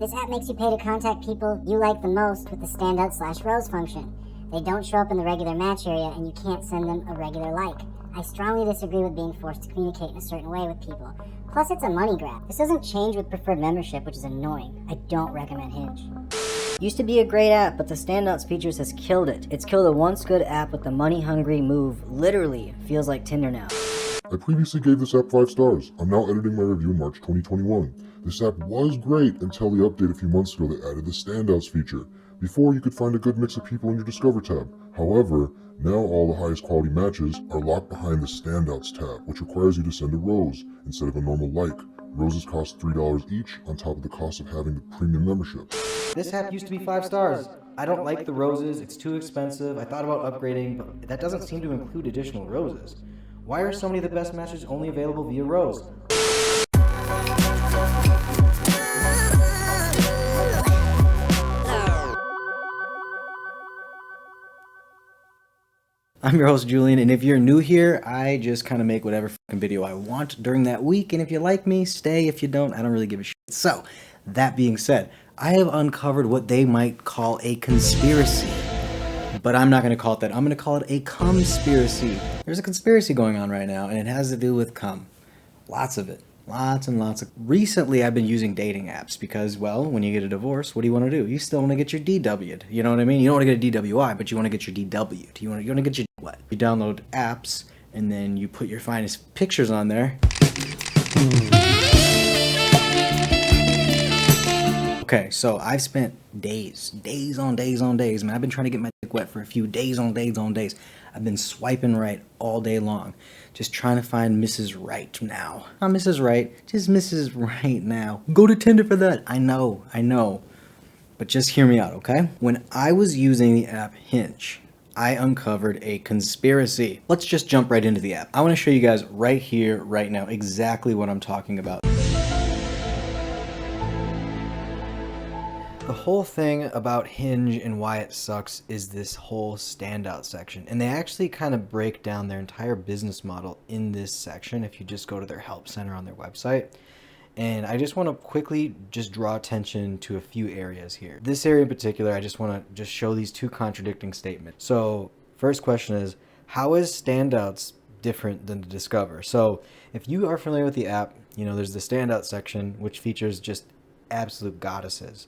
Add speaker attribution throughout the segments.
Speaker 1: This app makes you pay to contact people you like the most with the standout/rose function. They don't show up in the regular match area, and you can't send them a regular like. I strongly disagree with being forced to communicate in a certain way with people. Plus, it's a money grab. This doesn't change with preferred membership, which is annoying. I don't recommend Hinge.
Speaker 2: Used to be a great app, but the standouts features has killed it. It's killed a once good app with the money-hungry move. Literally, feels like Tinder now.
Speaker 3: I previously gave this app 5 stars. I'm now editing my review in March 2021. This app was great until the update a few months ago that added the standouts feature. Before, you could find a good mix of people in your Discover tab. However, now all the highest quality matches are locked behind the standouts tab, which requires you to send a rose instead of a normal like. Roses cost $3 each on top of the cost of having the premium membership.
Speaker 4: This app used to be 5 stars. I don't like the roses, it's too expensive. I thought about upgrading, but that doesn't seem to include additional roses. Why are so many of the best matches only available via rose? I'm your host, Julian, and if you're new here, I just kind of make whatever fucking video I want during that week, and if you like me, stay. If you don't, I don't really give a shit. So, that being said, I have uncovered what they might call a conspiracy. But I'm not going to call it that. I'm going to call it a conspiracy. There's a conspiracy going on right now, and it has to do with cum. Lots of it. Lots and lots of... Recently, I've been using dating apps because, well, when you get a divorce, what do you want to do? You still want to get your DW'd. You know what I mean? You don't want to get a DWI, but you want to get your DW'd. You want to get your what? You download apps, and then you put your finest pictures on there. Okay, so I've spent days on days, man. I've been trying to get my dick wet for a few days on days. I've been swiping right all day long, just trying to find Mrs. Right now. Not Mrs. Right, just Mrs. Right now. Go to Tinder for that. I know. But just hear me out, okay? When I was using the app Hinge, I uncovered a conspiracy. Let's just jump right into the app. I want to show you guys right here, right now, exactly what I'm talking about. The whole thing about Hinge and why it sucks is this whole standout section. And they actually kind of break down their entire business model in this section if you just go to their help center on their website. And I just want to quickly just draw attention to a few areas here. This area in particular, I just want to just show these two contradicting statements. So first question is, how is standouts different than the Discover? So if you are familiar with the app, you know, there's the standout section, which features just absolute goddesses.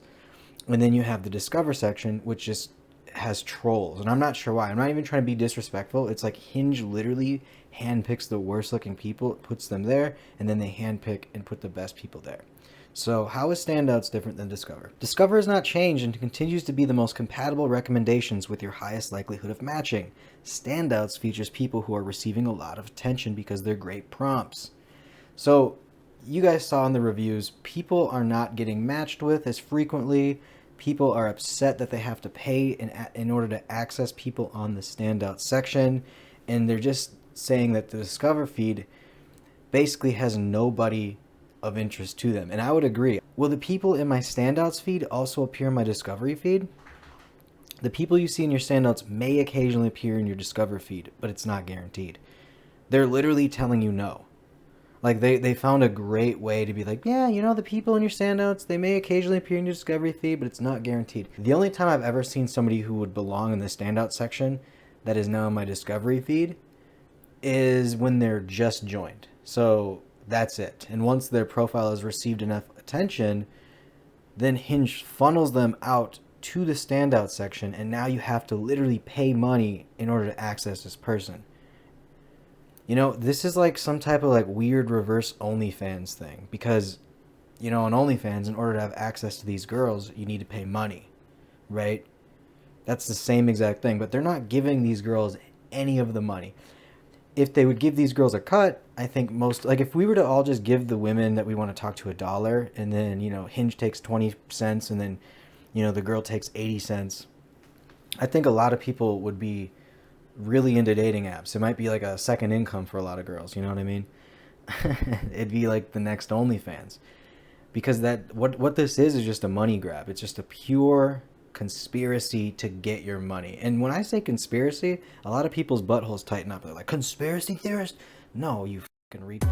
Speaker 4: And then you have the Discover section, which just has trolls. And I'm not sure why. I'm not even trying to be disrespectful. It's like Hinge literally handpicks the worst looking people, puts them there, and then they handpick and put the best people there. So how is standouts different than Discover? Discover has not changed and continues to be the most compatible recommendations with your highest likelihood of matching. Standouts features people who are receiving a lot of attention because they're great prompts. So you guys saw in the reviews, people are not getting matched with as frequently. People are upset that they have to pay in order to access people on the standout section. And they're just saying that the Discover feed basically has nobody of interest to them. And I would agree. Will the people in my standouts feed also appear in my Discovery feed? The people you see in your standouts may occasionally appear in your Discover feed, but it's not guaranteed. They're literally telling you no. Like, they found a great way to be like, yeah, you know, the people in your standouts, they may occasionally appear in your Discovery feed, but it's not guaranteed. The only time I've ever seen somebody who would belong in the standout section that is now in my Discovery feed is when they're just joined. So that's it. And once their profile has received enough attention, then Hinge funnels them out to the standout section, and now you have to literally pay money in order to access this person. You know, this is like some type of like weird reverse OnlyFans thing, because, you know, on OnlyFans, in order to have access to these girls, you need to pay money, right? That's the same exact thing, but they're not giving these girls any of the money. If they would give these girls a cut, I think most, like if we were to all just give the women that we want to talk to $1, and then, you know, Hinge takes 20 cents, and then, you know, the girl takes 80 cents, I think a lot of people would be really into dating apps. It might be like a second income for a lot of girls, you know what I mean? It'd be like the next OnlyFans. Because that what this is just a money grab. It's just a pure conspiracy to get your money. And when I say conspiracy, a lot of people's buttholes tighten up. They're like, conspiracy theorist? No, you fucking read.